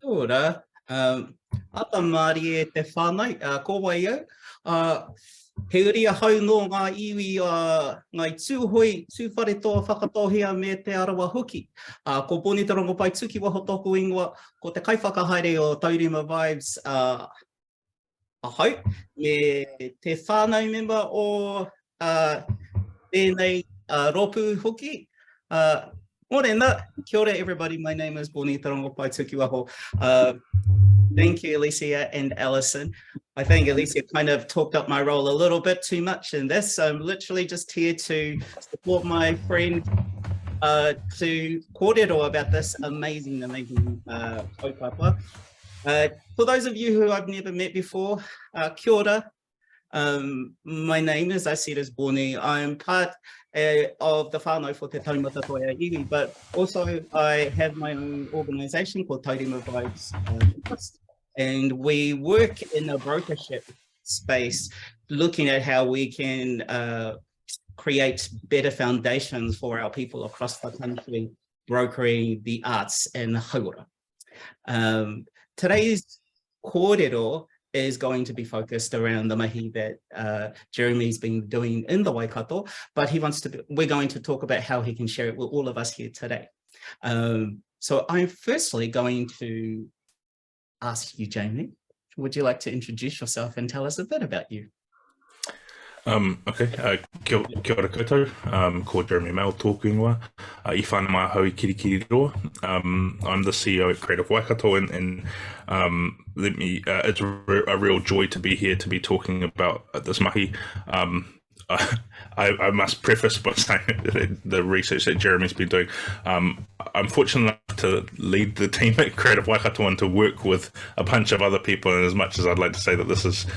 Ora, ata Māori e te whānau, ko wai au. He uri a hau no ngā iwi ngai tūhoi, tūwhare toa whakatohia me te arawa hoki. Ko Pōni te rongo pai tuki waho tōku ingoa, ko te kaiwhakahaere o Taurima Vibes a hau, me te whānau member o tēnei rōpū hoki. Morena, kia ora everybody, my name is Pōni te rongo pai tuki waho. Thank you, Alicia and Alison. I think Alicia kind of talked up my role a little bit too much in this. I'm literally just here to support my friend to kōrero about this amazing kaupapa. For those of you who I've never met before, kia ora. My name, as I said, is Pōni. I'm part of the whānau for te Taumata Toi-a-Iwi, but also I have my own organisation called Taurima Vibes Trust. And we work in a brokership space, looking at how we can create better foundations for our people across the country, brokering the arts and hauora. Today's kōrero is going to be focused around the mahi that Jeremy's been doing in the Waikato, but we're going to talk about how he can share it with all of us here today. So I'm firstly going to ask you, Jamie, would you like to introduce yourself and tell us a bit about you? Okay, kia ora koutou, ko Jeremy Mail tōku ingoa, I whānau mai hau I kirikiri roa. I'm the CEO at Creative Waikato, and it's a real joy to be here to be talking about this mahi. I must preface by saying the research that Jeremy's been doing. I'm fortunate enough to lead the team at Creative Waikato and to work with a bunch of other people. And as much as I'd like to say that this is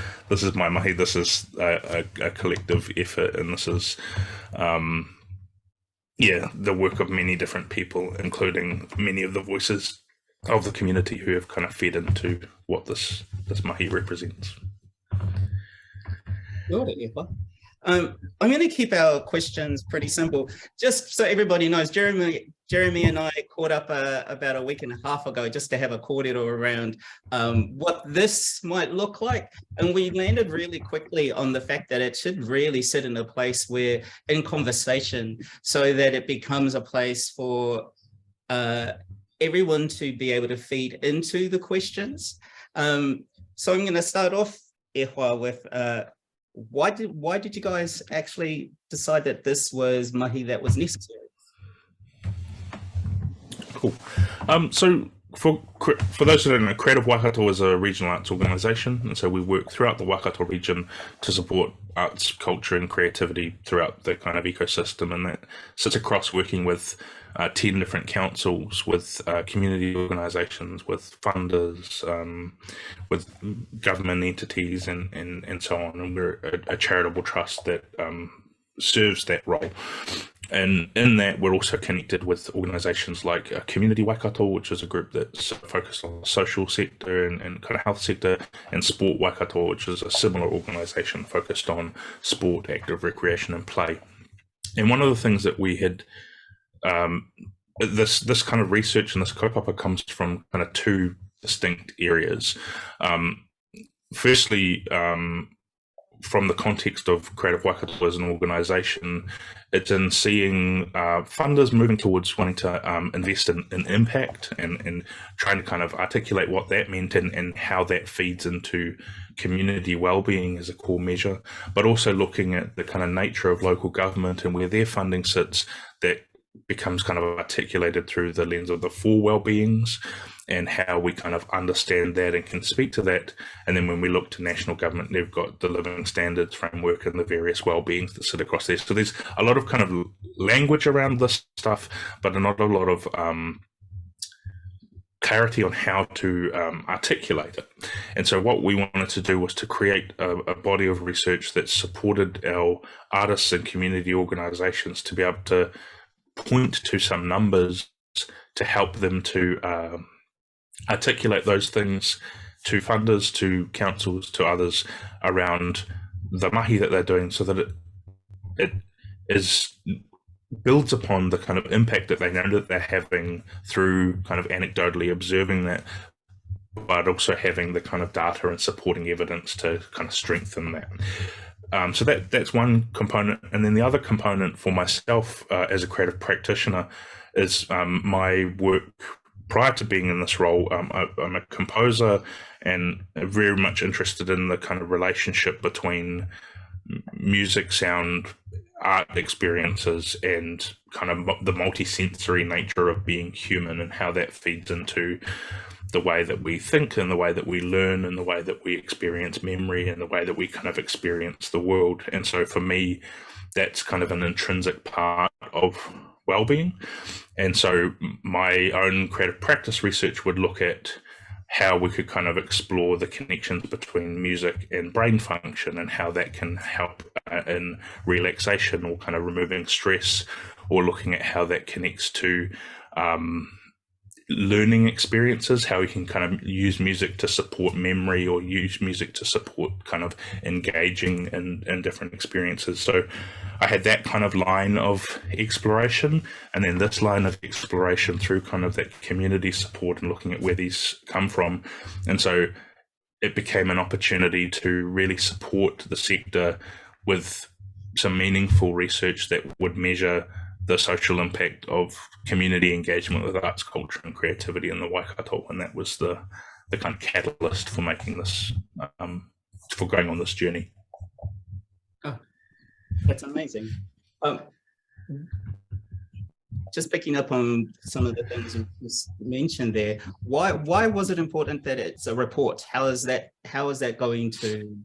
my mahi, this is a collective effort, and this is the work of many different people, including many of the voices of the community who have kind of fed into what this mahi represents. I'm going to keep our questions pretty simple, just so everybody knows. Jeremy and I caught up about a week and a half ago just to have a kōrero around what this might look like, and we landed really quickly on the fact that it should really sit in a place where, in conversation, so that it becomes a place for everyone to be able to feed into the questions. So I'm going to start off, Ehua, with why did you guys actually decide that this was mahi that was necessary? Cool. So for those who don't know, Creative Waikato is a regional arts organisation, and so we work throughout the Waikato region to support arts, culture and creativity throughout the kind of ecosystem, and that sits across working with 10 different councils, with community organisations, with funders, with government entities and so on. And we're a charitable trust that serves that role. And in that, we're also connected with organisations like Community Waikato, which is a group that's focused on the social sector and kind of health sector, and Sport Waikato, which is a similar organisation focused on sport, active recreation and play. And one of the things that we had, this kind of research and this kaupapa comes from kind of two distinct areas. Firstly, from the context of Creative Waikato as an organisation, it's in seeing funders moving towards wanting to invest in impact and trying to kind of articulate what that meant and how that feeds into community wellbeing as a core measure, but also looking at the kind of nature of local government and where their funding sits, that becomes kind of articulated through the lens of the four well-beings and how we kind of understand that and can speak to that. And then when we look to national government, they've got the living standards framework and the various well-beings that sit across there. So there's a lot of kind of language around this stuff, but not a lot of clarity on how to articulate it. And so what we wanted to do was to create a body of research that supported our artists and community organizations to be able to point to some numbers to help them to articulate those things to funders, to councils, to others around the mahi that they're doing, so that it builds upon the kind of impact that they know that they're having through kind of anecdotally observing that, but also having the kind of data and supporting evidence to kind of strengthen that. So that's one component. And then the other component for myself as a creative practitioner is my work prior to being in this role. I'm a composer and very much interested in the kind of relationship between music, sound, art experiences, and kind of the multi-sensory nature of being human, and how that feeds into the way that we think and the way that we learn and the way that we experience memory and the way that we kind of experience the world. And so for me, that's kind of an intrinsic part of well-being. And so my own creative practice research would look at how we could kind of explore the connections between music and brain function and how that can help in relaxation or kind of removing stress, or looking at how that connects to learning experiences, how we can kind of use music to support memory or use music to support kind of engaging in different experiences. So I had that kind of line of exploration, and then this line of exploration through kind of that community support and looking at where these come from. And so it became an opportunity to really support the sector with some meaningful research that would measure the social impact of community engagement with arts, culture, and creativity in the Waikato, and that was the kind of catalyst for making this, for going on this journey. Oh, that's amazing. Just picking up on some of the things you just mentioned there, why was it important that it's a report? How is that going to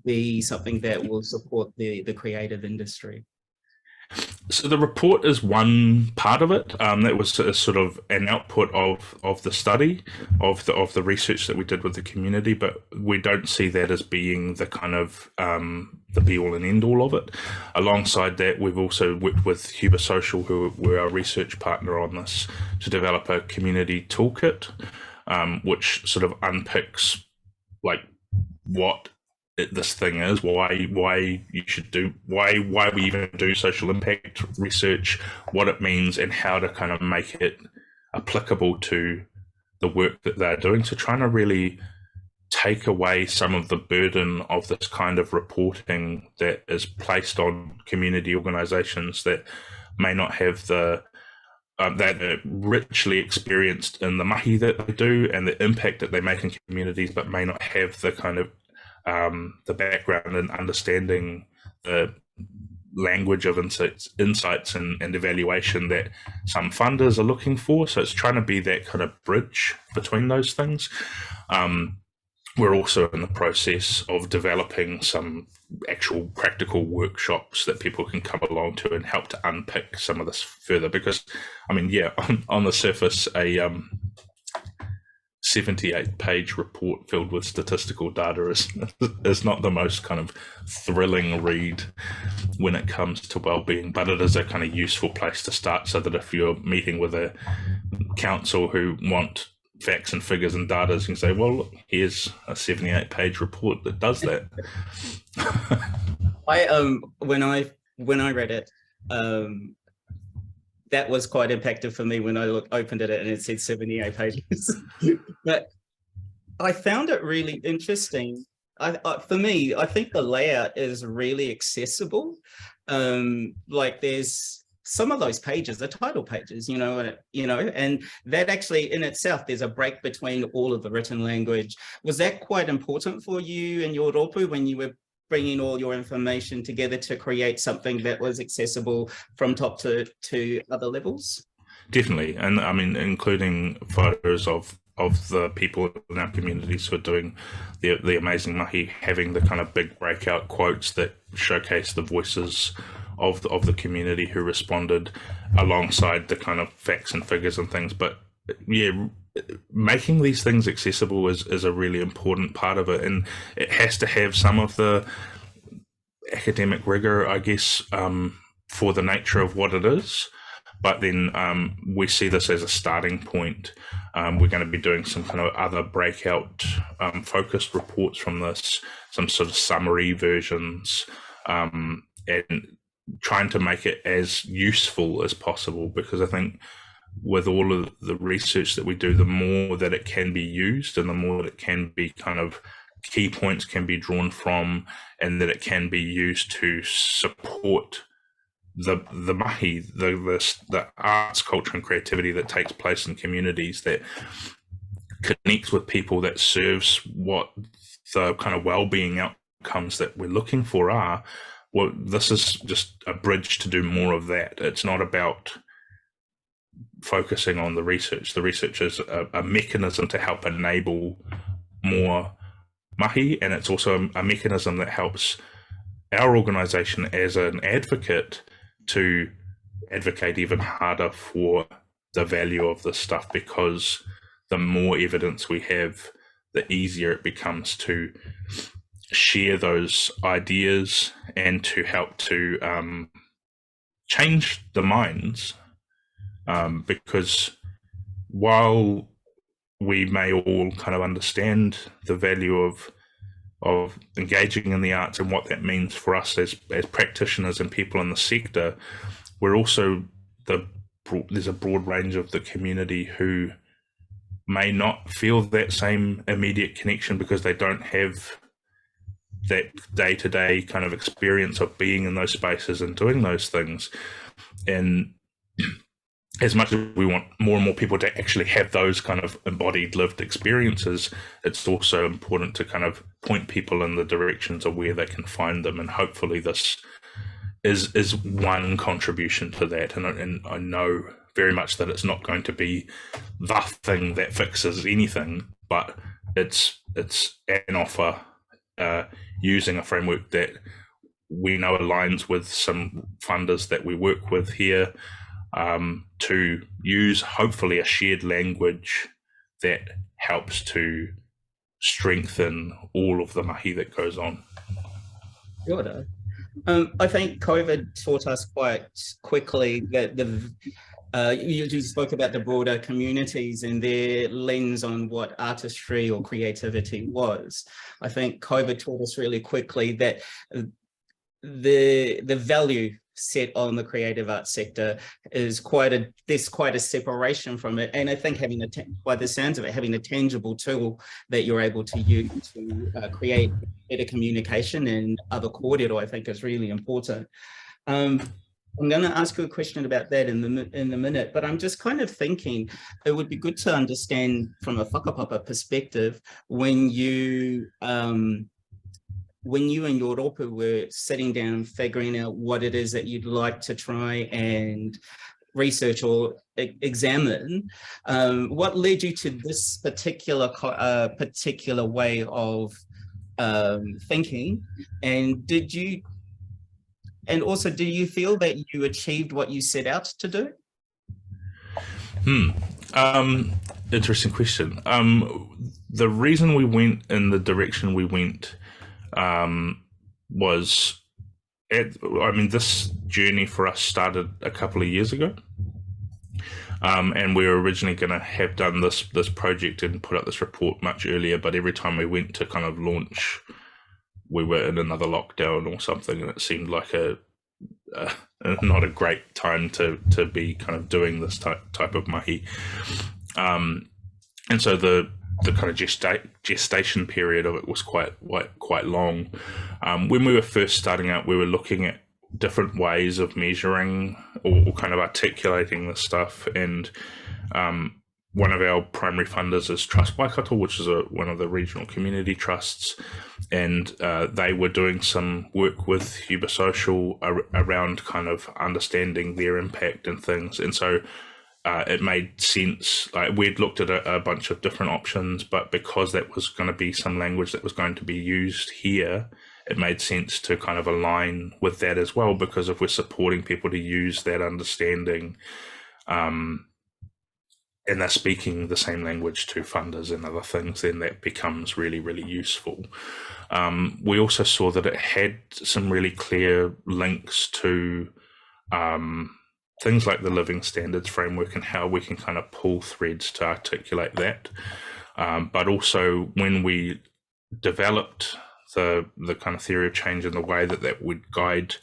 be something that will support the creative industry? So the report is one part of it. That was a sort of an output of the study, of the research that we did with the community, but we don't see that as being the kind of the be all and end all of it. Alongside that, we've also worked with Huber Social, who were our research partner on this, to develop a community toolkit, which sort of unpicks like what this thing is, why you should do, why we even do social impact research, what it means, and how to kind of make it applicable to the work that they're doing. So trying to really take away some of the burden of this kind of reporting that is placed on community organizations that may not have the that are richly experienced in the mahi that they do and the impact that they make in communities, but may not have the kind of the background and understanding the language of insights and evaluation that some funders are looking for. So it's trying to be that kind of bridge between those things. We're also in the process of developing some actual practical workshops that people can come along to and help to unpick some of this further. Because, I mean, yeah, on the surface, a 78-page report filled with statistical data is not the most kind of thrilling read when it comes to well-being, but it is a kind of useful place to start, so that if you're meeting with a council who want facts and figures and data, you can say, well, look, here's a 78-page report that does that. When I read it, that was quite impactful for me when I opened it and it said 78 pages. But I found it really interesting. For me, I think the layout is really accessible. Like there's some of those pages, the title pages, and that actually in itself, there's a break between all of the written language. Was that quite important for you and your rōpū when you were bringing all your information together to create something that was accessible from top to other levels? Definitely, and I mean, including photos of the people in our communities who are doing the amazing mahi, having the kind of big breakout quotes that showcase the voices of the community who responded, alongside the kind of facts and figures and things. But yeah, making these things accessible is a really important part of it, and it has to have some of the academic rigor, I guess, for the nature of what it is. But then we see this as a starting point. We're going to be doing some kind of other breakout focused reports from this, some sort of summary versions, and trying to make it as useful as possible, because I think with all of the research that we do, the more that it can be used and the more that it can be kind of key points can be drawn from, and that it can be used to support the mahi, the arts, culture and creativity that takes place in communities, that connects with people, that serves what the kind of well-being outcomes that we're looking for are. Well, this is just a bridge to do more of that. It's not about focusing on the research. The research is a mechanism to help enable more mahi, and it's also a mechanism that helps our organisation as an advocate to advocate even harder for the value of this stuff, because the more evidence we have, the easier it becomes to share those ideas and to help to change the minds. Because while we may all kind of understand the value of engaging in the arts and what that means for us as practitioners and people in the sector, we're also there's a broad range of the community who may not feel that same immediate connection because they don't have that day-to-day kind of experience of being in those spaces and doing those things. And as much as we want more and more people to actually have those kind of embodied lived experiences, it's also important to kind of point people in the directions of where they can find them. And hopefully this is one contribution to that. And I know very much that it's not going to be the thing that fixes anything, but it's an offer using a framework that we know aligns with some funders that we work with here, to use hopefully a shared language that helps to strengthen all of the mahi that goes on. Sure. I think COVID taught us quite quickly that you spoke about the broader communities and their lens on what artistry or creativity was. I think COVID taught us really quickly that the value set on the creative arts sector is there's quite a separation from it. And I think by the sounds of it, having a tangible tool that you're able to use to create better communication and other kōrero, I think is really important. I'm going to ask you a question about that in the minute, but I'm just kind of thinking it would be good to understand from a whakapapa perspective, when you and your rōpū were sitting down figuring out what it is that you'd like to try and research or examine, what led you to this particular way of thinking, and do you feel that you achieved what you set out to do? Interesting question. The reason we went in the direction we went was, this journey for us started a couple of years ago. And we were originally going to have done this project and put out this report much earlier, but every time we went to kind of launch, we were in another lockdown or something, and it seemed like not a great time to be kind of doing this type of mahi. And so the kind of gestation period of it was quite long. When we were first starting out, we were looking at different ways of measuring or kind of articulating this stuff, and one of our primary funders is Trust Waikato, which is one of the regional community trusts, and they were doing some work with Huber Social around kind of understanding their impact and things. And so it made sense. Like, we'd looked at a bunch of different options, but because that was going to be some language that was going to be used here, it made sense to kind of align with that as well, because if we're supporting people to use that understanding, and they're speaking the same language to funders and other things, then that becomes really, really useful. We also saw that it had some really clear links to things like the Living Standards Framework and how we can kind of pull threads to articulate that. But also, when we developed the kind of theory of change and the way that would guide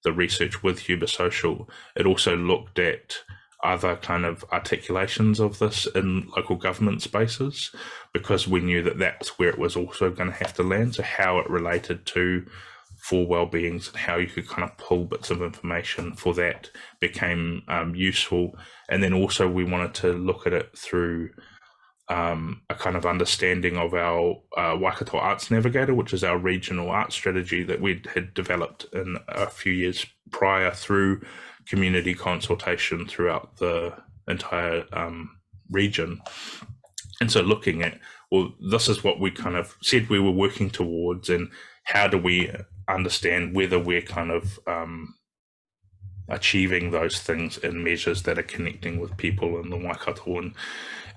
the research with Huber Social, it also looked at other kind of articulations of this in local government spaces, because we knew that that's where it was also going to have to land. So how it related to for well-beings and how you could kind of pull bits of information for that became useful. And then also we wanted to look at it through a kind of understanding of our Waikato Arts Navigator, which is our regional art strategy that we had developed in a few years prior through community consultation throughout the entire region. And so looking at, well, this is what we kind of said we were working towards, and how do we understand whether we're kind of achieving those things in measures that are connecting with people in the Waikato.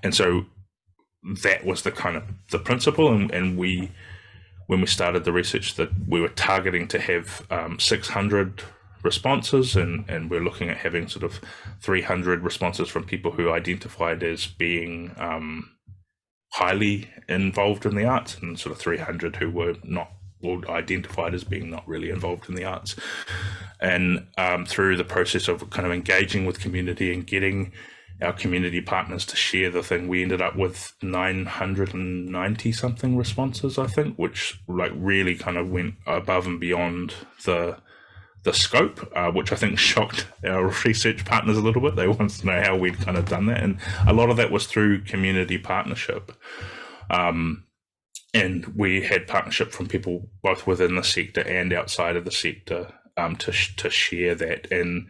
And so that was the kind of the principle, and we, when we started the research, that we were targeting to have 600 responses, and we're looking at having sort of 300 responses from people who identified as being highly involved in the arts, and sort of 300 who were not, or identified as being not really involved in the arts. And through the process of kind of engaging with community and getting our community partners to share the thing, we ended up with 990 something responses, I think, which like really kind of went above and beyond the scope, which I think shocked our research partners a little bit. They wanted to know how we'd kind of done that, and a lot of that was through community partnership. And we had partnership from people both within the sector and outside of the sector to share that, and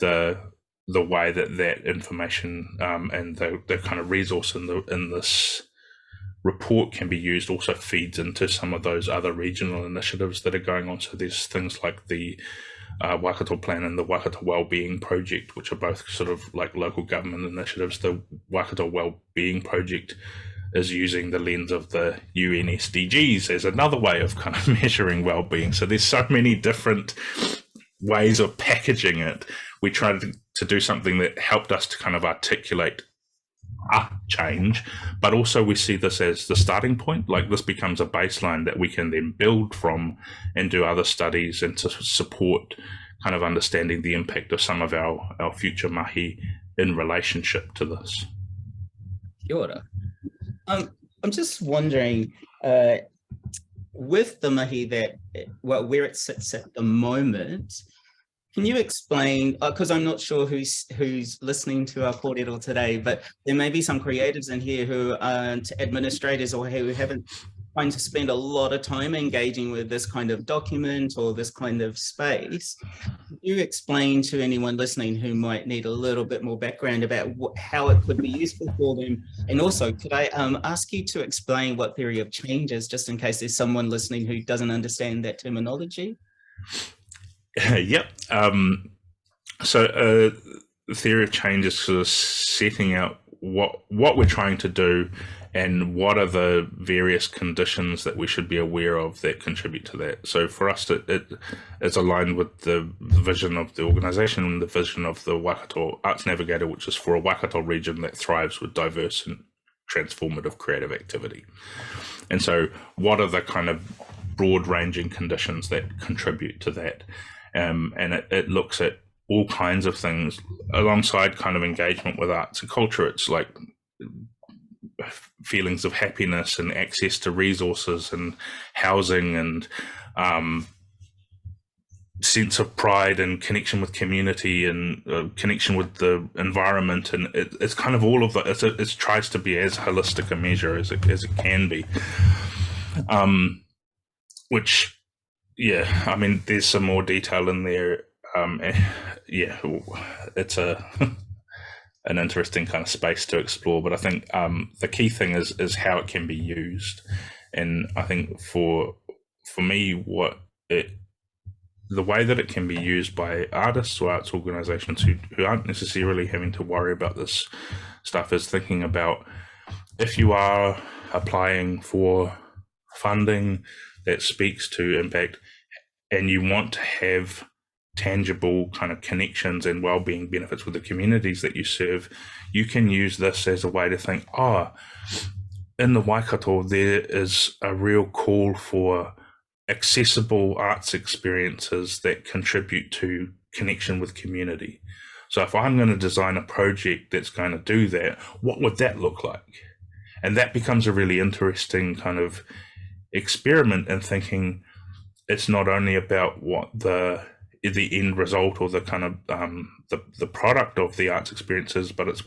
the way that information and the kind of resource in this report can be used also feeds into some of those other regional initiatives that are going on. So there's things like the Waikato Plan and the Waikato Wellbeing Project, which are both sort of like local government initiatives. The Waikato Wellbeing Project is using the lens of the UN SDGs as another way of kind of measuring well-being. So there's so many different ways of packaging it. We tried to do something that helped us to kind of articulate a change, but also we see this as the starting point. Like, this becomes a baseline that we can then build from and do other studies and to support kind of understanding the impact of some of our future mahi in relationship to this. Kia ora. I'm just wondering, with the mahi that, well, where it sits at the moment, can you explain, because I'm not sure who's listening to our kōrero today, but there may be some creatives in here who aren't administrators or who haven't trying to spend a lot of time engaging with this kind of document or this kind of space. Can you explain to anyone listening who might need a little bit more background about how it could be useful for them? And also, could I ask you to explain what theory of change is, just in case there's someone listening who doesn't understand that terminology? Yep. So theory of change is sort of setting out what we're trying to do and what are the various conditions that we should be aware of that contribute to that. So for us, it's aligned with the vision of the organisation and the vision of the Waikato Arts Navigator, which is for a Waikato region that thrives with diverse and transformative creative activity. And so what are the kind of broad-ranging conditions that contribute to that? And it looks at all kinds of things alongside kind of engagement with arts and culture. It's like feelings of happiness and access to resources and housing and sense of pride and connection with community and connection with the environment. And it's kind of all of that. It tries to be as holistic a measure as it can be. Which, yeah, I mean, there's some more detail in there. Yeah, it's an interesting kind of space to explore, but I think the key thing is how it can be used. And I think for me, the way that it can be used by artists or arts organizations who aren't necessarily having to worry about this stuff is thinking about, if you are applying for funding that speaks to impact and you want to have tangible kind of connections and well-being benefits with the communities that you serve, you can use this as a way to think, in the Waikato, there is a real call for accessible arts experiences that contribute to connection with community. So if I'm going to design a project that's going to do that, what would that look like? And that becomes a really interesting kind of experiment in thinking it's not only about what the end result or the kind of the product of the arts experience is, but it's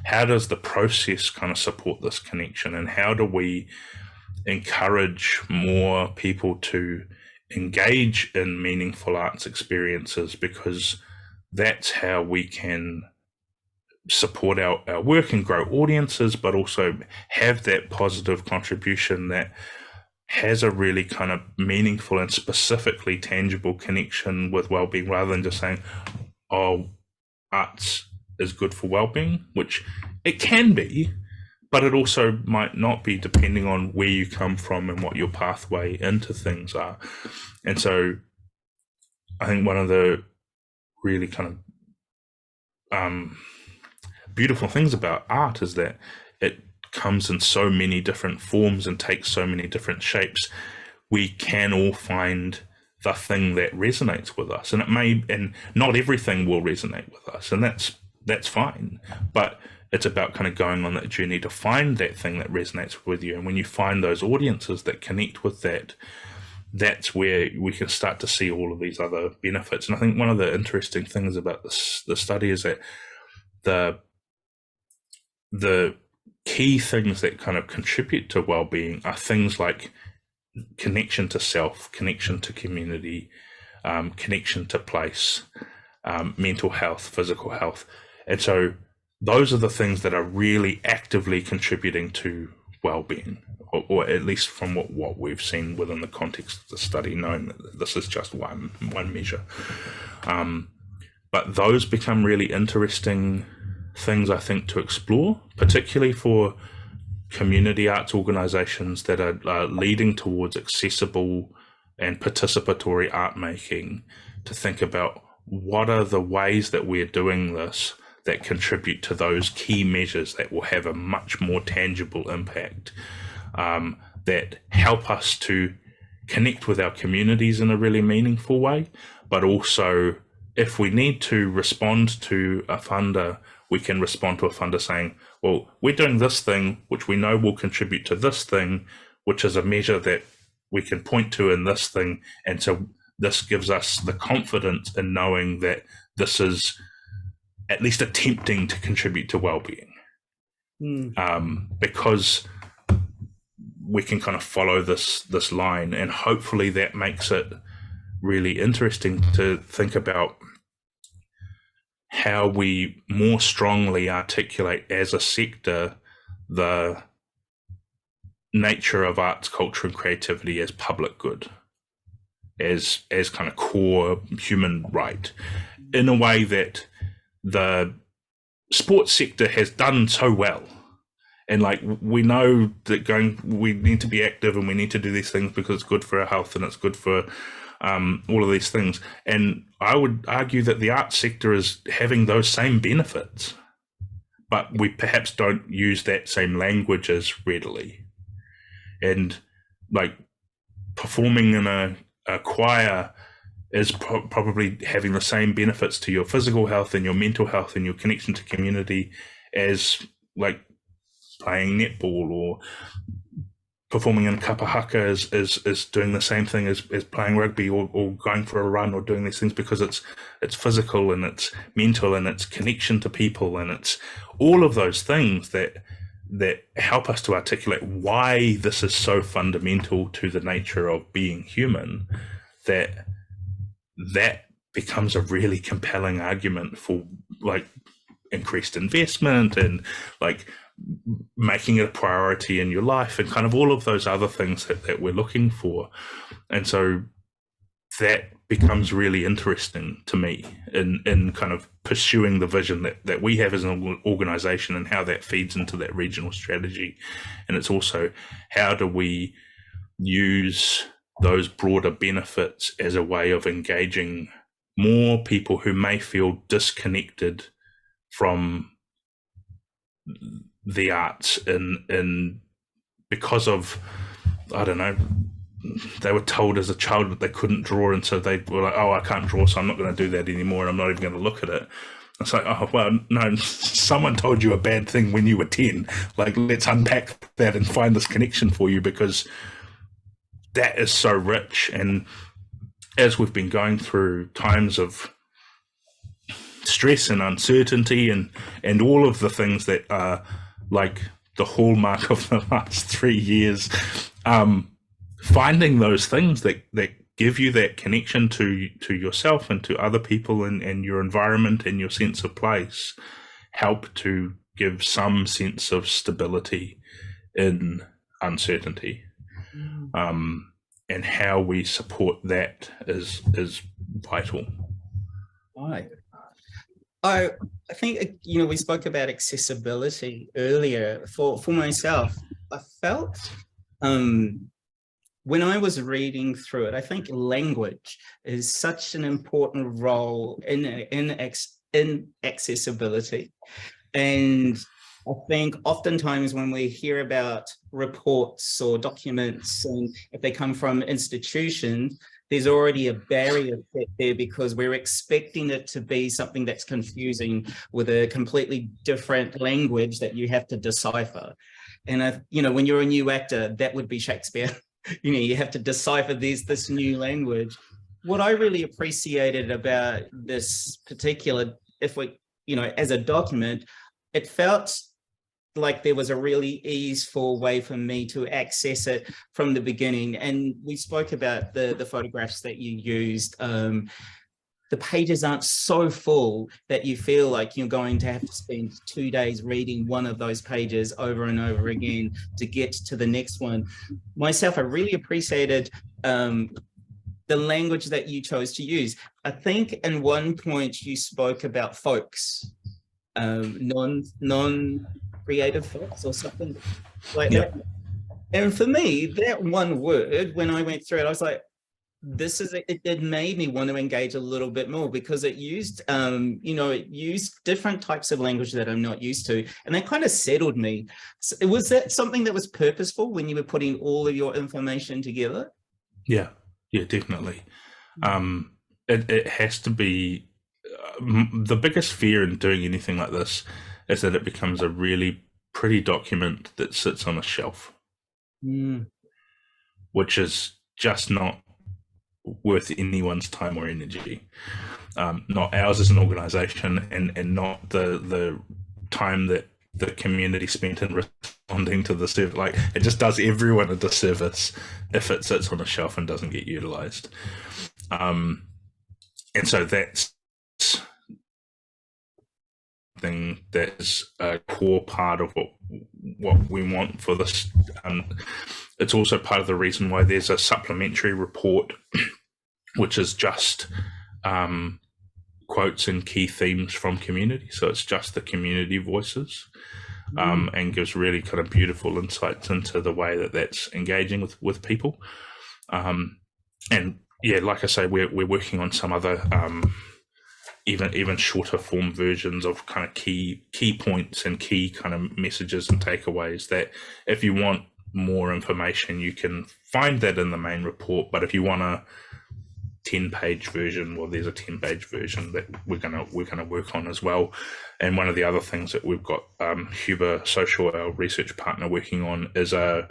how does the process kind of support this connection, and how do we encourage more people to engage in meaningful arts experiences, because that's how we can support our work and grow audiences, but also have that positive contribution that has a really kind of meaningful and specifically tangible connection with well-being, rather than just saying, oh, arts is good for well-being, which it can be, but it also might not be, depending on where you come from and what your pathway into things are. And so I think one of the really kind of beautiful things about art is that it comes in so many different forms and takes so many different shapes. We can all find the thing that resonates with us, and not everything will resonate with us, and that's fine, but it's about kind of going on that journey to find that thing that resonates with you. And when you find those audiences that connect with that, that's where we can start to see all of these other benefits. And I think one of the interesting things about the study is that the key things that kind of contribute to well-being are things like connection to self, connection to community, connection to place, mental health, physical health. And so those are the things that are really actively contributing to well-being, or at least from what we've seen within the context of the study, knowing that this is just one measure. But those become really interesting things, I think, to explore, particularly for community arts organizations that are leading towards accessible and participatory art making, to think about what are the ways that we're doing this that contribute to those key measures that will have a much more tangible impact, that help us to connect with our communities in a really meaningful way. But also, if we need to respond to a funder, we can respond to a funder saying, well, we're doing this thing, which we know will contribute to this thing, which is a measure that we can point to in this thing. And so this gives us the confidence in knowing that this is at least attempting to contribute to well-being, because we can kind of follow this line, and hopefully that makes it really interesting to think about how we more strongly articulate as a sector the nature of arts, culture, and creativity as public good, as kind of core human right, in a way that the sports sector has done so well. And like, we know that we need to be active and we need to do these things because it's good for our health and it's good for all of these things. And I would argue that the arts sector is having those same benefits, but we perhaps don't use that same language as readily. And like, performing in a choir is probably having the same benefits to your physical health and your mental health and your connection to community as like playing netball, or performing in kapahaka is doing the same thing as playing rugby, or going for a run, or doing these things, because it's physical and it's mental and it's connection to people, and it's all of those things that help us to articulate why this is so fundamental to the nature of being human, that becomes a really compelling argument for like increased investment and like making it a priority in your life, and kind of all of those other things that we're looking for. And so that becomes really interesting to me in kind of pursuing the vision that we have as an organization, and how that feeds into that regional strategy. And it's also, how do we use those broader benefits as a way of engaging more people who may feel disconnected from the arts in because of, I don't know, they were told as a child that they couldn't draw, and so they were like, oh, I can't draw, so I'm not going to do that anymore, and I'm not even going to look at it. It's like, oh, well, no, someone told you a bad thing when you were 10. Like, let's unpack that and find this connection for you, because that is so rich. And as we've been going through times of stress and uncertainty and all of the things that are like the hallmark of the last 3 years, finding those things that give you that connection to yourself and to other people and your environment and your sense of place help to give some sense of stability in uncertainty. And how we support that is vital. Right. I think, we spoke about accessibility earlier. For myself, I felt when I was reading through it, I think language is such an important role in accessibility. And I think oftentimes when we hear about reports or documents, and if they come from institutions, there's already a barrier set there because we're expecting it to be something that's confusing with a completely different language that you have to decipher. And, when you're a new actor, that would be Shakespeare. You have to decipher this new language. What I really appreciated about this particular, as a document, it felt like there was a really easeful way for me to access it from the beginning. And we spoke about the photographs that you used. The pages aren't so full that you feel like you're going to have to spend 2 days reading one of those pages over and over again to get to the next one. Myself, I really appreciated the language that you chose to use. I think in one point you spoke about folks, non-creative folks or something like that. And for me, that one word, when I went through it, I was like, it made me want to engage a little bit more because it used, it used different types of language that I'm not used to. And that kind of settled me. So was that something that was purposeful when you were putting all of your information together? Yeah, definitely. It has to be, the biggest fear in doing anything like this is that it becomes a really pretty document that sits on a shelf, which is just not worth anyone's time or energy, not ours as an organization, and not the time that the community spent in responding to the service. Like, it just does everyone a disservice if it sits on a shelf and doesn't get utilized. And so that's thing that's a core part of what we want for this. It's also part of the reason why there's a supplementary report which is just quotes and key themes from community. So it's just the community voices, and gives really kind of beautiful insights into the way that that's engaging with people. And yeah, like I say, we're working on some other even shorter form versions of kind of key points and key kind of messages and takeaways that if you want more information, you can find that in the main report. But if you want a 10-page version, well, there's a 10-page version that we're gonna work on as well. And one of the other things that we've got Huber Social, our research partner, working on is a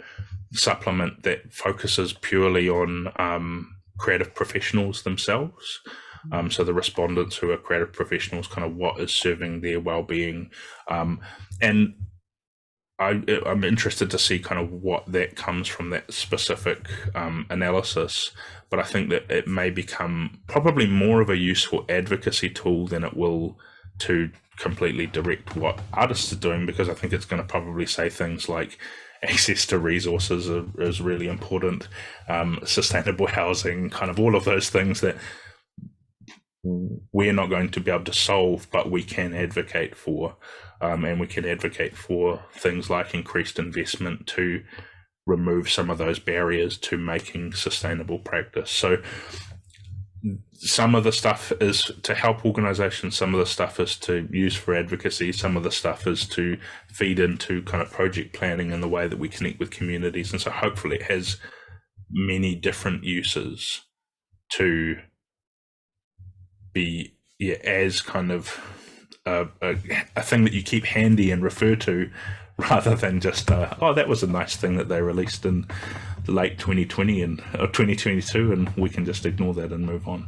supplement that focuses purely on creative professionals themselves. So the respondents who are creative professionals, kind of what is serving their well-being, and I'm interested to see kind of what that comes from that specific analysis. But I think that it may become probably more of a useful advocacy tool than it will to completely direct what artists are doing, because I think it's going to probably say things like access to resources is really important, sustainable housing, kind of all of those things that we're not going to be able to solve, but we can advocate for. And we can advocate for things like increased investment to remove some of those barriers to making sustainable practice. So some of the stuff is to help organizations, some of the stuff is to use for advocacy, some of the stuff is to feed into kind of project planning and the way that we connect with communities. And so hopefully it has many different uses to be as kind of a thing that you keep handy and refer to, rather than just oh, that was a nice thing that they released in late 2020 or 2022, and we can just ignore that and move on.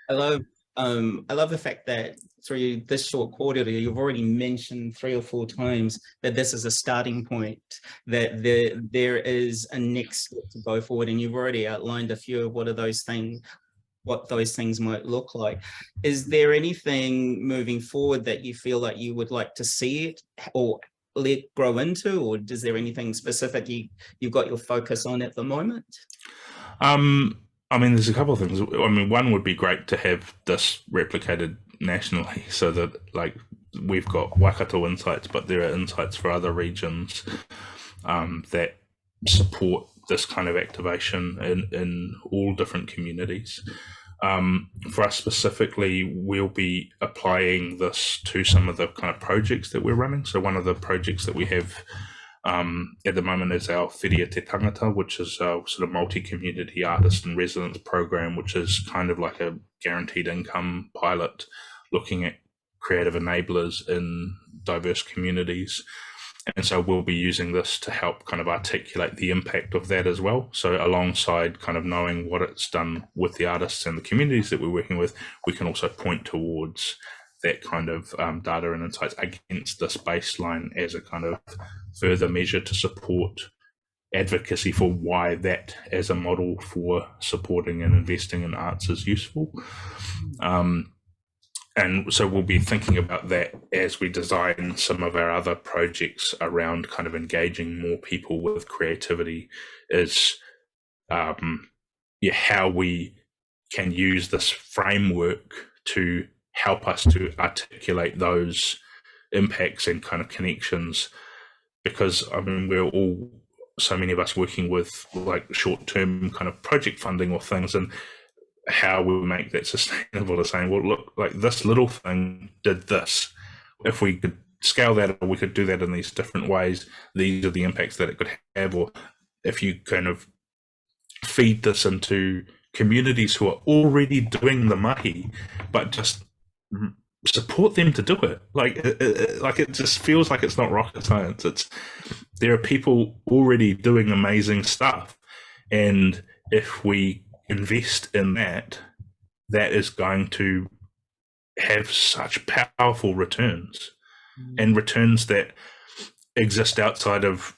I love the fact that through this short quarter, you've already mentioned 3 or 4 times that this is a starting point, that there is a next step to go forward, and you've already outlined a few of what those things might look like. Is there anything moving forward that you feel like you would like to see it or let grow into, or is there anything specific you've got your focus on at the moment? I mean, there's a couple of things. I mean, one would be great to have this replicated nationally, so that like we've got Waikato insights, but there are insights for other regions that support this kind of activation in all different communities. For us specifically, we'll be applying this to some of the kind of projects that we're running. So one of the projects that we have at the moment is our Whiria Te Tangata, which is our sort of multi-community artist in residence program, which is kind of like a guaranteed income pilot looking at creative enablers in diverse communities. And so we'll be using this to help kind of articulate the impact of that as well. So alongside kind of knowing what it's done with the artists and the communities that we're working with, we can also point towards that kind of data and insights against this baseline as a kind of further measure to support advocacy for why that as a model for supporting and investing in arts is useful. And so we'll be thinking about that as we design some of our other projects around kind of engaging more people with creativity, is how we can use this framework to help us to articulate those impacts and kind of connections. Because I mean, we're all, so many of us, working with like short-term kind of project funding or things, and how we make that sustainable is saying, well, look, like this little thing did this. If we could scale that, or we could do that in these different ways, these are the impacts that it could have. Or if you kind of feed this into communities who are already doing the mahi, but just support them to do it. Like it just feels like it's not rocket science. There are people already doing amazing stuff, and if we invest in that, that is going to have such powerful returns, and returns that exist outside of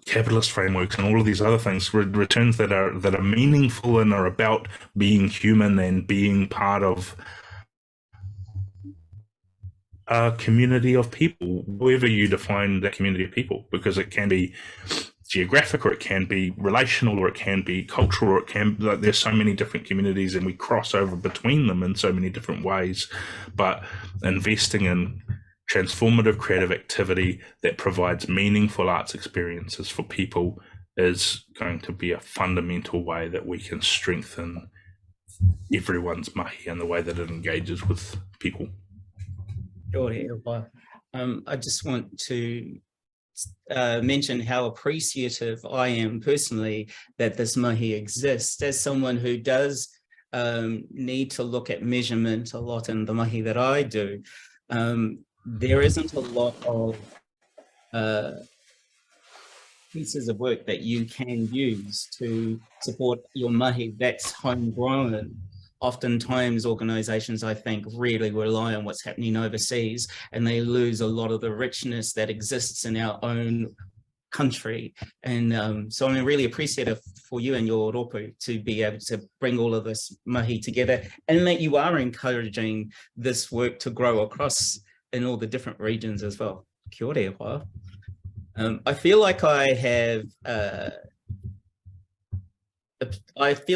capitalist frameworks and all of these other things. Returns that are meaningful and are about being human and being part of a community of people, whoever you define that community of people, because it can be geographic, or it can be relational, or it can be cultural, or it can, like, there's so many different communities and we cross over between them in so many different ways. But investing in transformative creative activity that provides meaningful arts experiences for people is going to be a fundamental way that we can strengthen everyone's mahi and the way that it engages with people. I just want to mention how appreciative I am personally that this mahi exists. As someone who does need to look at measurement a lot in the mahi that I do, there isn't a lot of pieces of work that you can use to support your mahi that's homegrown. Oftentimes organizations, I think, really rely on what's happening overseas, and they lose a lot of the richness that exists in our own country. And so I'm really appreciative for you and your ropu to be able to bring all of this mahi together, and that you are encouraging this work to grow across in all the different regions as well. Kia ora, wā. I feel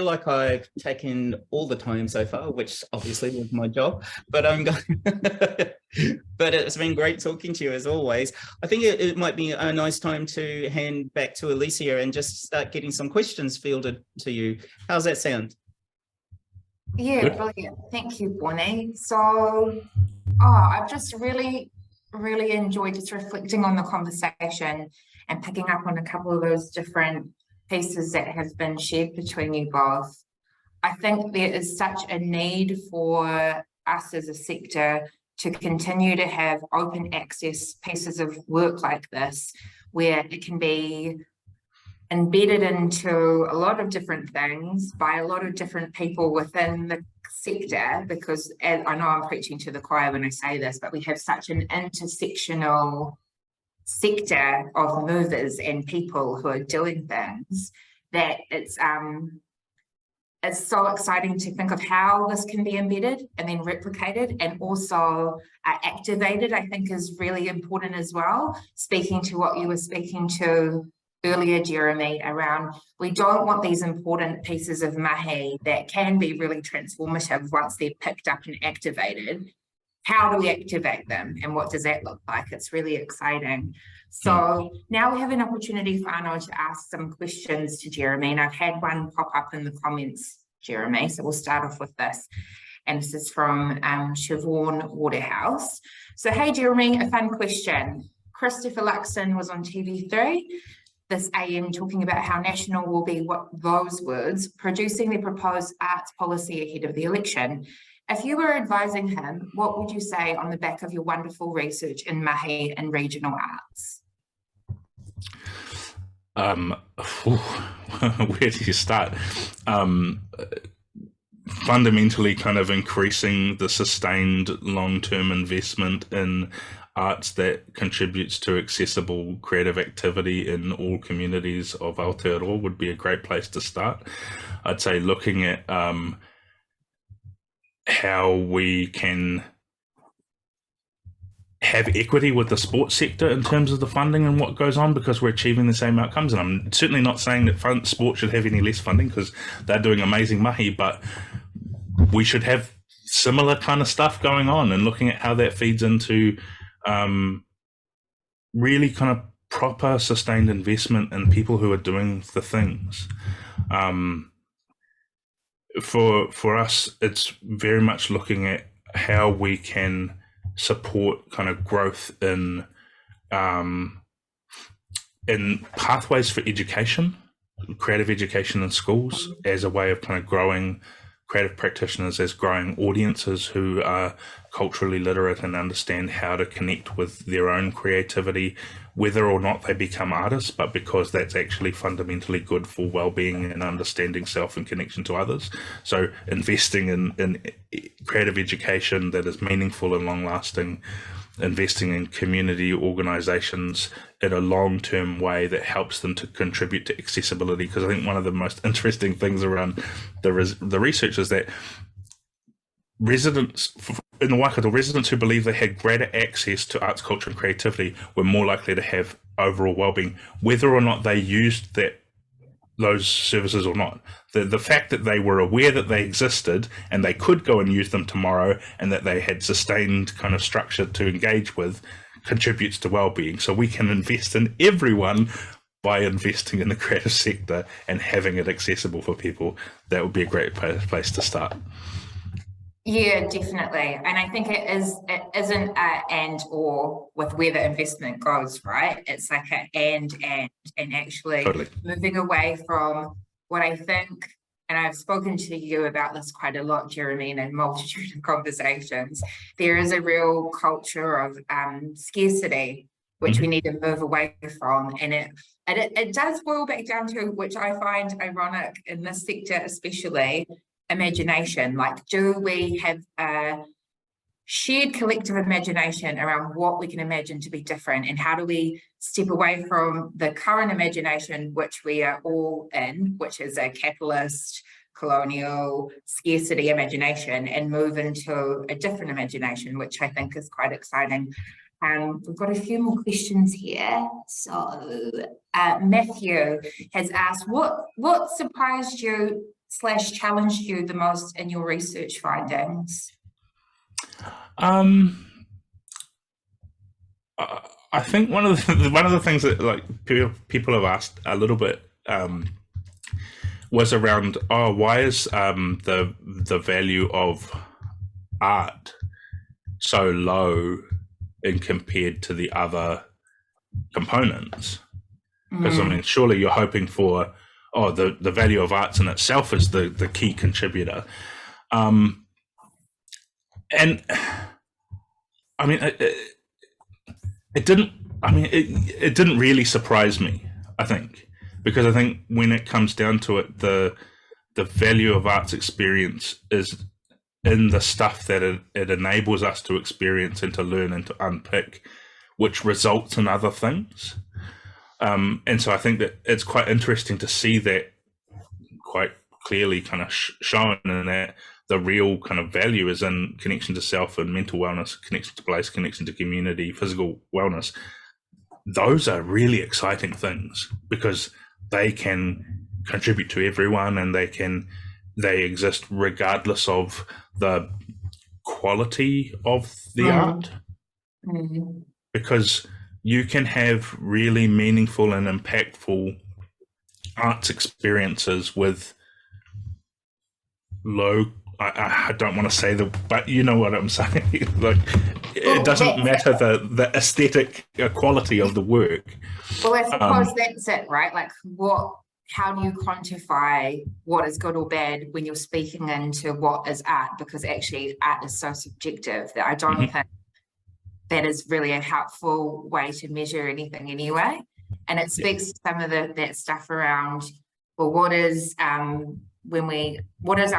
like I've taken all the time so far, which obviously was my job, but but it's been great talking to you as always. I think it might be a nice time to hand back to Alicia and just start getting some questions fielded to you. How's that sound? Yeah, brilliant. Thank you, Bonnie. So, I've just really enjoyed just reflecting on the conversation and picking up on a couple of those different pieces that have been shared between you both. I think there is such a need for us as a sector to continue to have open access pieces of work like this, where it can be embedded into a lot of different things by a lot of different people within the sector, because I know I'm preaching to the choir when I say this, but we have such an intersectional sector of movers and people who are doing things that it's so exciting to think of how this can be embedded and then replicated and also activated. I think is really important as well, speaking to what you were speaking to earlier, Jeremy, around we don't want these important pieces of mahi that can be really transformative once they're picked up and activated. How do we activate them and what does that look like? It's really exciting. So now we have an opportunity for Anna to ask some questions to Jeremy, and I've had one pop up in the comments, Jeremy, so we'll start off with this. And this is from Siobhan Waterhouse. So, hey Jeremy, a fun question. Christopher Luxon was on TV3 this AM talking about how National will be, what those words, producing the proposed arts policy ahead of the election. If you were advising him, what would you say on the back of your wonderful research in mahi and regional arts? Where do you start? Fundamentally kind of increasing the sustained long-term investment in arts that contributes to accessible creative activity in all communities of Aotearoa would be a great place to start. I'd say looking at how we can have equity with the sports sector in terms of the funding and what goes on, because we're achieving the same outcomes. And I'm certainly not saying that sport should have any less funding, because they're doing amazing mahi, but we should have similar kind of stuff going on, and looking at how that feeds into really kind of proper sustained investment in people who are doing the things. For us, it's very much looking at how we can support kind of growth in pathways for education, creative education in schools, as a way of kind of growing creative practitioners as growing audiences who are culturally literate and understand how to connect with their own creativity, whether or not they become artists, but because that's actually fundamentally good for well-being and understanding self and connection to others. So investing in creative education that is meaningful and long-lasting, investing in community organizations in a long-term way that helps them to contribute to accessibility. Because I think one of the most interesting things around the research is that residents in the Waikato, residents who believe they had greater access to arts, culture and creativity were more likely to have overall well-being, whether or not they used those services or not. The fact that they were aware that they existed and they could go and use them tomorrow, and that they had sustained kind of structure to engage with, contributes to well-being. So we can invest in everyone by investing in the creative sector and having it accessible for people. That would be a great place to start. Yeah, definitely. And I think it isn't a and or with where the investment goes, right? It's like a and actually Totally. Moving away from what I think, and I've spoken to you about this quite a lot, Jeremy, in a multitude of conversations, there is a real culture of scarcity, which we need to move away from. And it does boil back down to, which I find ironic in this sector especially, imagination. Like, do we have a shared collective imagination around what we can imagine to be different, and how do we step away from the current imagination which we are all in, which is a capitalist, colonial, scarcity imagination, and move into a different imagination, which I think is quite exciting. We've got a few more questions here. So Matthew has asked, what surprised you / challenged you the most in your research findings? I think one of the things that like people have asked a little bit was around, why is the value of art so low in compared to the other components? Because I mean, surely you're hoping for the value of arts in itself is the key contributor. And I mean, it didn't. I mean, it didn't really surprise me. I think because I think when it comes down to it, the value of arts experience is in the stuff that it enables us to experience and to learn and to unpick, which results in other things. And so I think that it's quite interesting to see that quite clearly kind of shown in that the real kind of value is in connection to self and mental wellness, connection to place, connection to community, physical wellness. Those are really exciting things because they can contribute to everyone and they exist regardless of the quality of the art. Because you can have really meaningful and impactful arts experiences with low, I don't want to say but you know what I'm saying. Like, it doesn't matter the aesthetic quality of the work. Well, I suppose that's it, right? Like, how do you quantify what is good or bad when you're speaking into what is art? Because actually art is so subjective that I don't think that is really a helpful way to measure anything anyway. And it speaks to some of that stuff around, well, what is our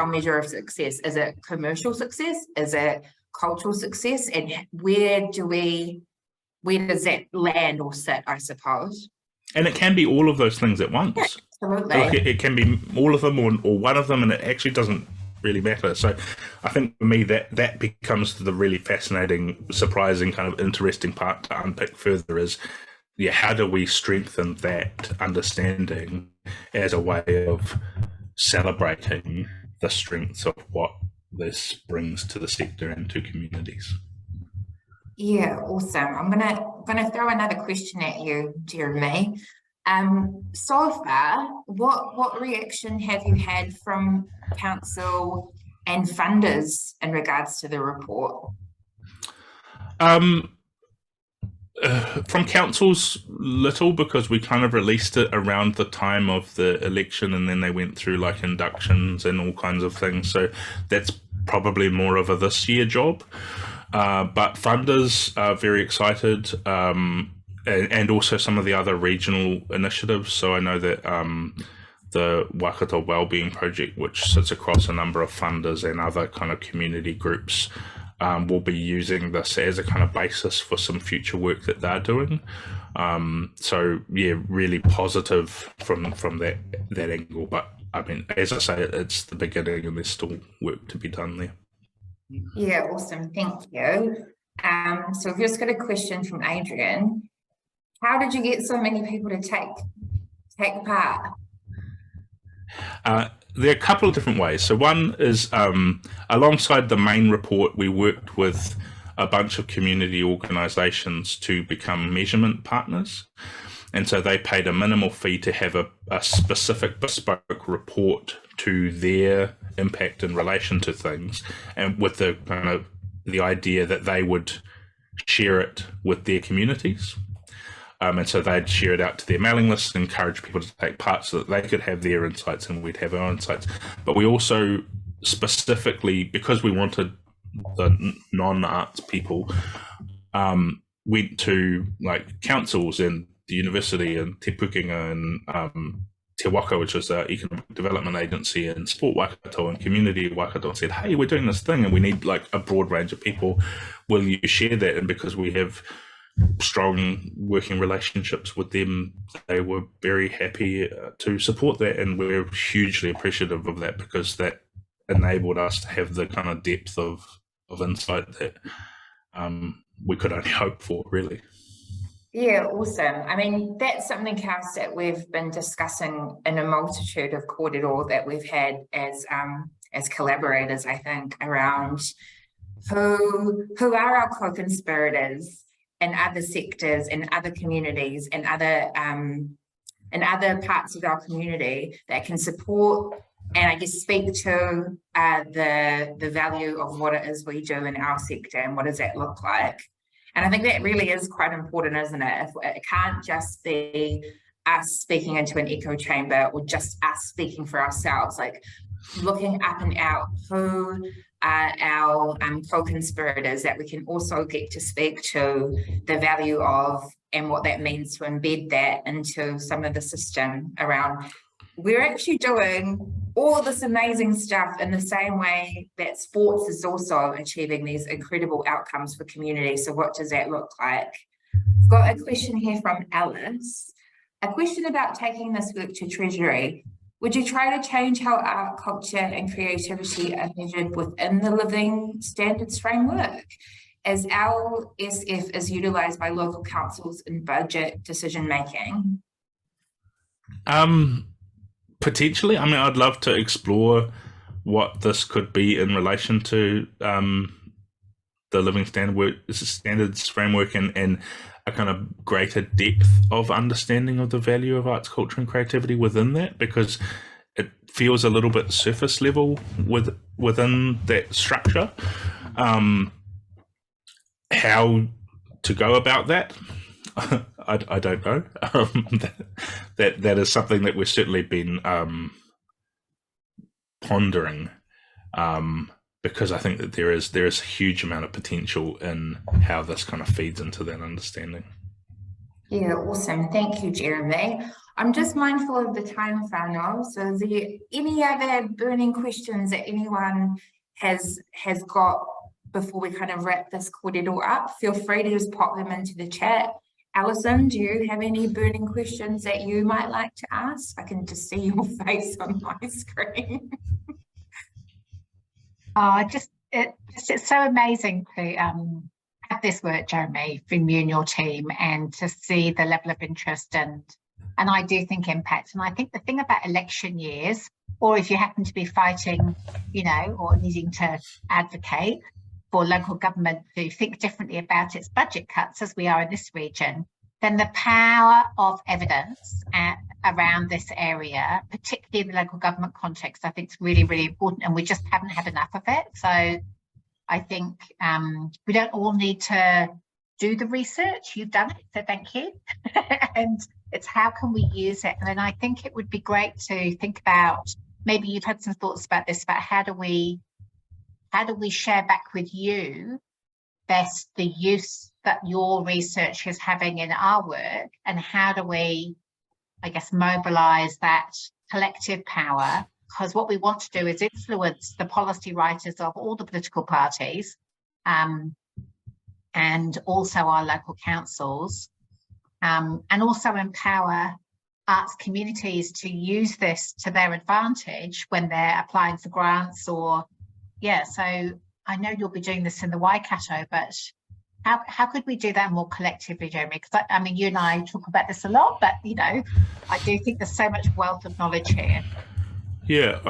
measure of success? Is it commercial success? Is it cultural success? And where does that land or sit, I suppose? And it can be all of those things at once. Yeah, absolutely. Like it can be all of them or one of them, and it actually doesn't really matter. So I think for me that becomes the really fascinating, surprising, kind of interesting part to unpick further is, how do we strengthen that understanding as a way of celebrating the strengths of what this brings to the sector and to communities? Yeah, awesome. I'm gonna throw another question at you, Jeremy. So far, what reaction have you had from council and funders in regards to the report? From councils, little, because we kind of released it around the time of the election, and then they went through like inductions and all kinds of things. So that's probably more of a this year job. But funders are very excited, and also some of the other regional initiatives. So I know that the Waikato Wellbeing project, which sits across a number of funders and other kind of community groups, will be using this as a kind of basis for some future work that they're doing. So yeah, really positive from that angle. But I mean, as I say, it's the beginning and there's still work to be done there. Yeah, awesome. Thank you. So we've just got a question from Adrian. How did you get so many people to take part? There are a couple of different ways. So one is alongside the main report, we worked with a bunch of community organisations to become measurement partners. And so they paid a minimal fee to have a specific bespoke report to their impact in relation to things, and with the kind of the idea that they would share it with their communities. And so they'd share it out to their mailing list and encourage people to take part so that they could have their insights and we'd have our insights. But we also specifically, because we wanted the non-arts people, went to like councils and the university and Te Pukenga and Te Waka, which is an economic development agency, and Sport Waikato and Community Waikato, and said, hey, we're doing this thing and we need like a broad range of people. Will you share that? And because we have strong working relationships with them, they were very happy to support that, and we're hugely appreciative of that, because that enabled us to have the kind of depth of insight that we could only hope for, really. Yeah, awesome. I mean, that's something else that we've been discussing in a multitude of corridors that we've had as collaborators, I think, around who are our co-conspirators in other sectors, in other communities, in other parts of our community that can support and I guess speak to the value of what it is we do in our sector and what does that look like. And I think that really is quite important, isn't it? It can't just be us speaking into an echo chamber or just us speaking for ourselves, like looking up and out, who are our co-conspirators that we can also get to speak to the value of and what that means to embed that into some of the system around. We're actually doing all this amazing stuff in the same way that sports is also achieving these incredible outcomes for community. So what does that look like? I've got a question here from Alice. A question about taking this work to Treasury. Would you try to change how art, culture and creativity are measured within the Living Standards framework, as LSF is utilised by local councils in budget decision making? Potentially. I mean, I'd love to explore what this could be in relation to the Living Standards framework and a kind of greater depth of understanding of the value of arts, culture and creativity within that, because it feels a little bit surface level within that structure. How to go about that, I don't know. That is something that we've certainly been pondering, because I think that there is a huge amount of potential in how this kind of feeds into that understanding. Yeah, awesome. Thank you, Jeremy. I'm just mindful of the time, whānau. So is there any other burning questions that anyone has got before we kind of wrap this kōrero up? Feel free to just pop them into the chat. Alison, do you have any burning questions that you might like to ask? I can just see your face on my screen. It's so amazing to have this work, Jeremy, from you and your team, and to see the level of interest and I do think impact. And I think the thing about election years, or if you happen to be fighting, you know, or needing to advocate for local government to think differently about its budget cuts, as we are in this region, then the power of evidence around this area, particularly in the local government context, I think is really, really important, and we just haven't had enough of it. So I think we don't all need to do the research. You've done it, so thank you. And it's how can we use it? And I think it would be great to think about, maybe you've had some thoughts about this, about how do we share back with you best the use that your research is having in our work, and how do we, I guess, mobilize that collective power? Because what we want to do is influence the policy writers of all the political parties, and also our local councils, and also empower arts communities to use this to their advantage when they're applying for grants or, yeah. So I know you'll be doing this in the Waikato, but how could we do that more collectively, Jeremy? Because I mean, you and I talk about this a lot, but you know, I do think there's so much wealth of knowledge here. Yeah,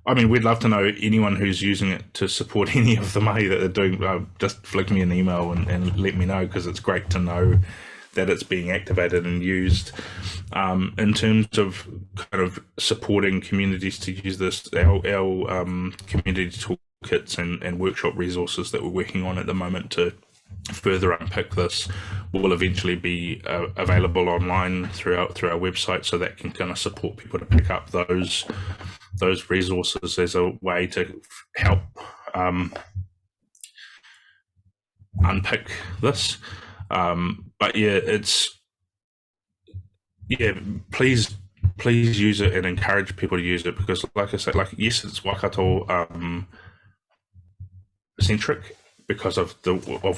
I mean, we'd love to know anyone who's using it to support any of the mahi that they're doing. Just flick me an email and let me know, because it's great to know that it's being activated and used. In terms of kind of supporting communities to use this, our community toolkits and workshop resources that we're working on at the moment to further unpick this will eventually be available online through our website, so that can kind of support people to pick up those resources as a way to help unpick this. But yeah, please use it and encourage people to use it, because like I said, yes, it's Waikato centric because of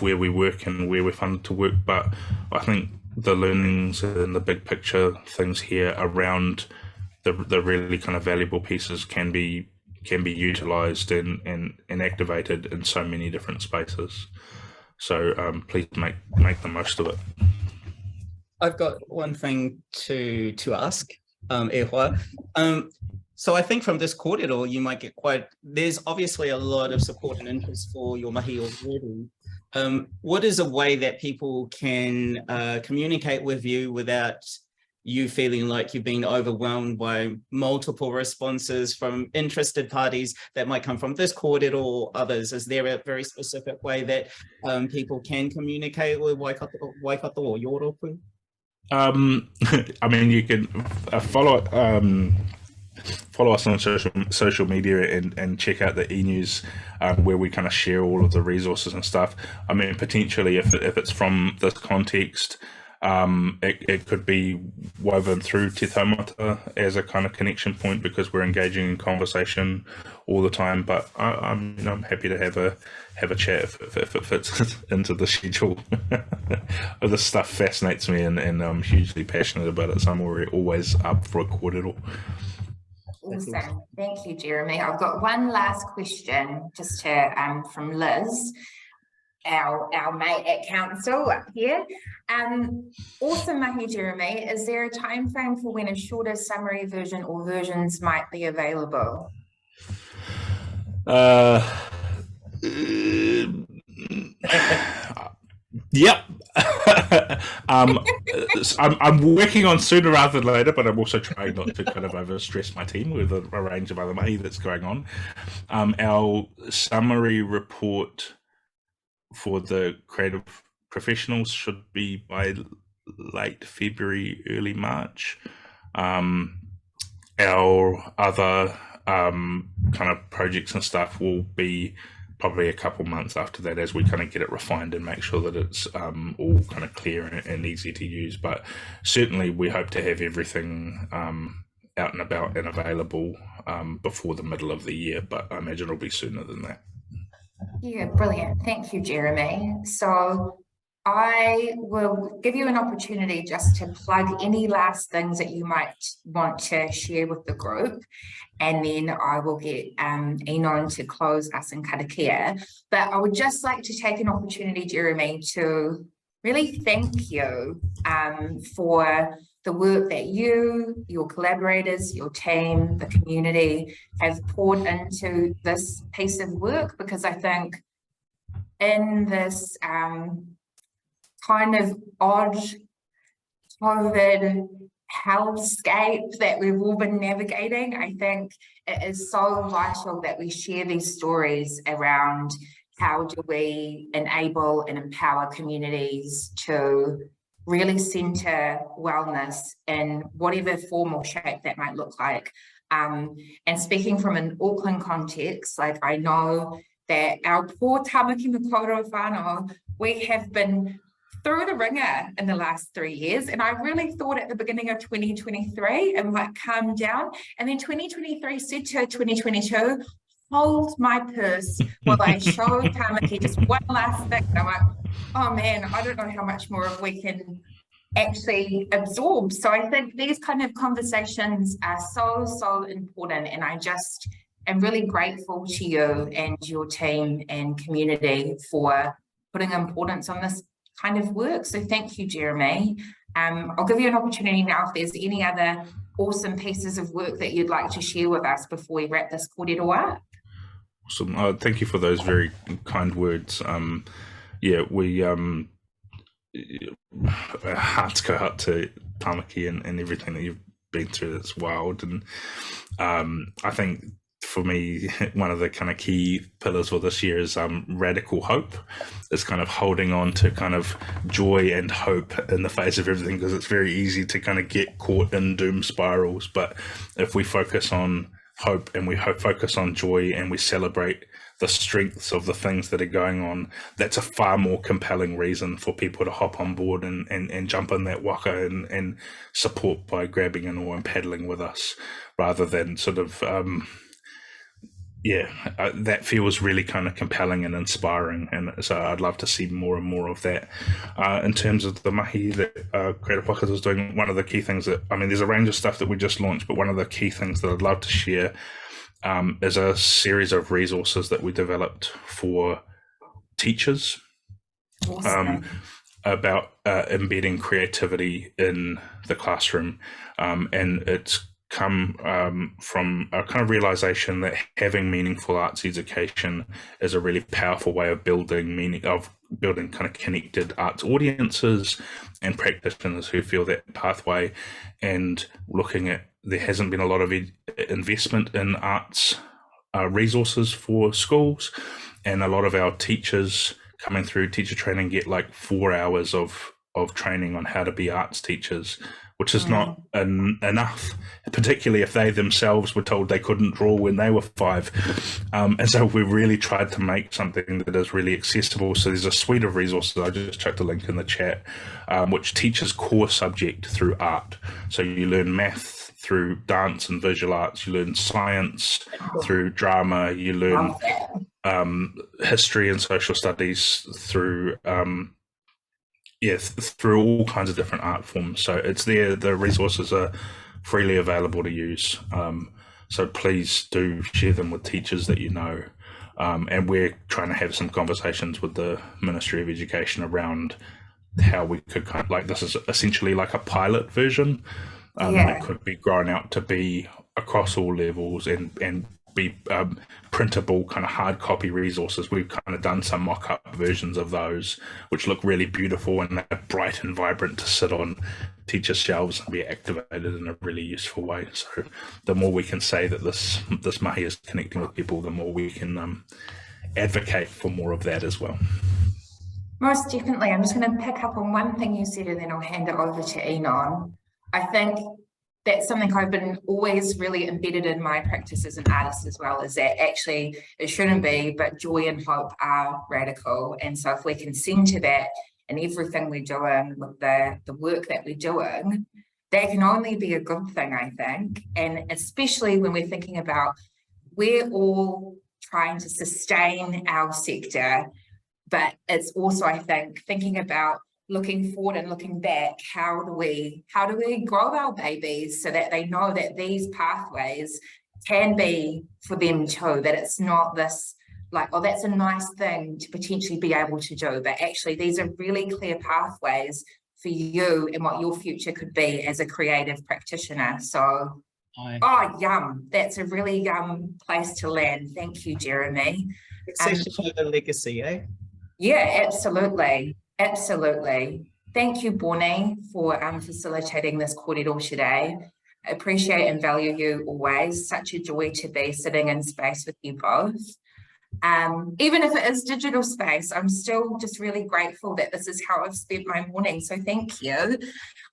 where we work and where we're funded to work, but I think the learnings and the big picture things here around the really kind of valuable pieces can be utilized and activated in so many different spaces. So please make the most of it. I've got one thing to ask, Ehua. So I think from this kōrero, you might get there's obviously a lot of support and interest for your mahi already. What is a way that people can communicate with you without you feeling like you've been overwhelmed by multiple responses from interested parties that might come from this kōrero or others? Is there a very specific way that people can communicate with Waikato or Yoropu? I mean, you can follow follow us on social media and check out the e-news where we kind of share all of the resources and stuff. I mean, potentially if it's from this context, it could be woven through Te Taumata as a kind of connection point because we're engaging in conversation all the time. But I'm happy to have a chat if it fits into the schedule. This stuff fascinates me and I'm hugely passionate about it, so I'm always up for a kōrero. Awesome. Thank you, Jeremy. I've got one last question just to from Liz, our mate at council up here. Awesome mahi, Jeremy. Is there a time frame for when a shorter summary version or versions might be available? Yep. I'm working on sooner rather than later, but I'm also trying not to kind of overstress my team with a range of other mahi that's going on. Our summary report for the creative professionals should be by late February, early March. Our other kind of projects and stuff will be probably a couple months after that as we kind of get it refined and make sure that it's all kind of clear and easy to use. But certainly we hope to have everything out and about and available before the middle of the year, but I imagine it'll be sooner than that. Yeah, brilliant. Thank you, Jeremy. So I will give you an opportunity just to plug any last things that you might want to share with the group, and then I will get Enon to close us in karakia. But I would just like to take an opportunity, Jeremy, to really thank you for the work that you, your collaborators, your team, the community have poured into this piece of work, because I think in this kind of odd COVID hellscape that we've all been navigating, I think it is so vital that we share these stories around how do we enable and empower communities to really centre wellness in whatever form or shape that might look like. And speaking from an Auckland context, like I know that our poor Tamaki Makaurau whānau, we have been through the ringer in the last 3 years, and I really thought at the beginning of 2023 and like calm down, and then 2023 said to 2022, hold my purse while I show Tamaki just one last thing. And I'm like, oh man, I don't know how much more we can actually absorb. So I think these kind of conversations are so important, and I just am really grateful to you and your team and community for putting importance on this kind of work. So thank you, Jeremy. I'll give you an opportunity now if there's any other awesome pieces of work that you'd like to share with us before we wrap this kōrero up. Awesome. Thank you for those very kind words. Yeah, we hearts go out to Tamaki and everything that you've been through. That's wild. And I think for me, one of the kind of key pillars for this year is radical hope. It's kind of holding on to kind of joy and hope in the face of everything, because it's very easy to kind of get caught in doom spirals. But if we focus on hope and we focus on joy and we celebrate the strengths of the things that are going on, that's a far more compelling reason for people to hop on board and jump in that waka and support by grabbing an oar and paddling with us, rather than sort of that feels really kind of compelling and inspiring. And so I'd love to see more and more of that. In terms of the mahi that Creative Waikato is doing, one of the key things that, I mean, there's a range of stuff that we just launched, but one of the key things that I'd love to share is a series of resources that we developed for teachers. Awesome. About embedding creativity in the classroom. And it's come from a kind of realization that having meaningful arts education is a really powerful way of building kind of connected arts audiences and practitioners who feel that pathway, and looking at, there hasn't been a lot of investment in arts resources for schools, and a lot of our teachers coming through teacher training get like 4 hours of of training on how to be arts teachers, which is not enough, particularly if they themselves were told they couldn't draw when they were 5. And so we really tried to make something that is really accessible. So there's a suite of resources. I just chucked a link in the chat, which teaches core subject through art. So you learn math through dance and visual arts, you learn science through drama, you learn history and social studies through through all kinds of different art forms. So it's there. The resources are freely available to use. So please do share them with teachers that you know. And we're trying to have some conversations with the Ministry of Education around how we could kind of, like, this is essentially like a pilot version. And it could be grown out to be across all levels and be printable kind of hard copy resources. We've kind of done some mock-up versions of those, which look really beautiful and they're bright and vibrant to sit on teacher shelves and be activated in a really useful way. So the more we can say that this mahi is connecting with people, the more we can advocate for more of that as well. Most definitely. I'm just going to pick up on one thing you said and then I'll hand it over to Enon. I think that's something I've been always really embedded in my practice as an artist as well, is that actually it shouldn't be, but joy and hope are radical. And so if we can centre that in everything we're doing with the work that we're doing, that can only be a good thing, I think. And especially when we're thinking about, we're all trying to sustain our sector, but it's also, I think, thinking about looking forward and looking back, how do we grow our babies so that they know that these pathways can be for them too, that it's not this like, oh, that's a nice thing to potentially be able to do, but actually these are really clear pathways for you and what your future could be as a creative practitioner. So, yum, that's a really yum place to land. Thank you, Jeremy. Succession over legacy, eh? Yeah, absolutely. Absolutely. Thank you, Bonnie, for facilitating this kōrero today. I appreciate and value you always. Such a joy to be sitting in space with you both. Even if it is digital space, I'm still just really grateful that this is how I've spent my morning. So thank you.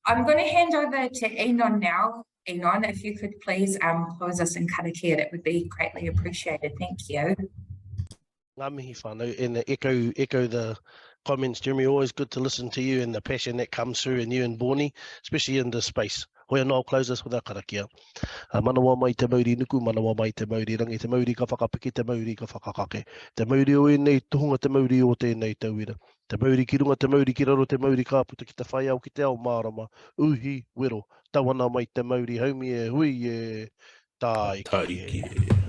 I'm going to hand over to Enon now. Enon, if you could please close us in karakia, that would be greatly appreciated. Thank you. Ngā mihi whānau, and echo the comments, Jeremy. Always good to listen to you and the passion that comes through in you and Bonnie, especially in this space. Hoi anō, I'll close this with our karakia. Manawa mai te mauri nuku, manawa mai te mauri rangi, te mauri ka whakapiki, te mauri ka whakakake. Te mauri o nei tuhunga, te mauri o tēnei tauira. Te mauri ki runga, te mauri ki raro, te mauri ka puta ki te whai au ki te ao mārama. Uhi, wero, tawana mai te mauri, haumi e hui e, taiki e.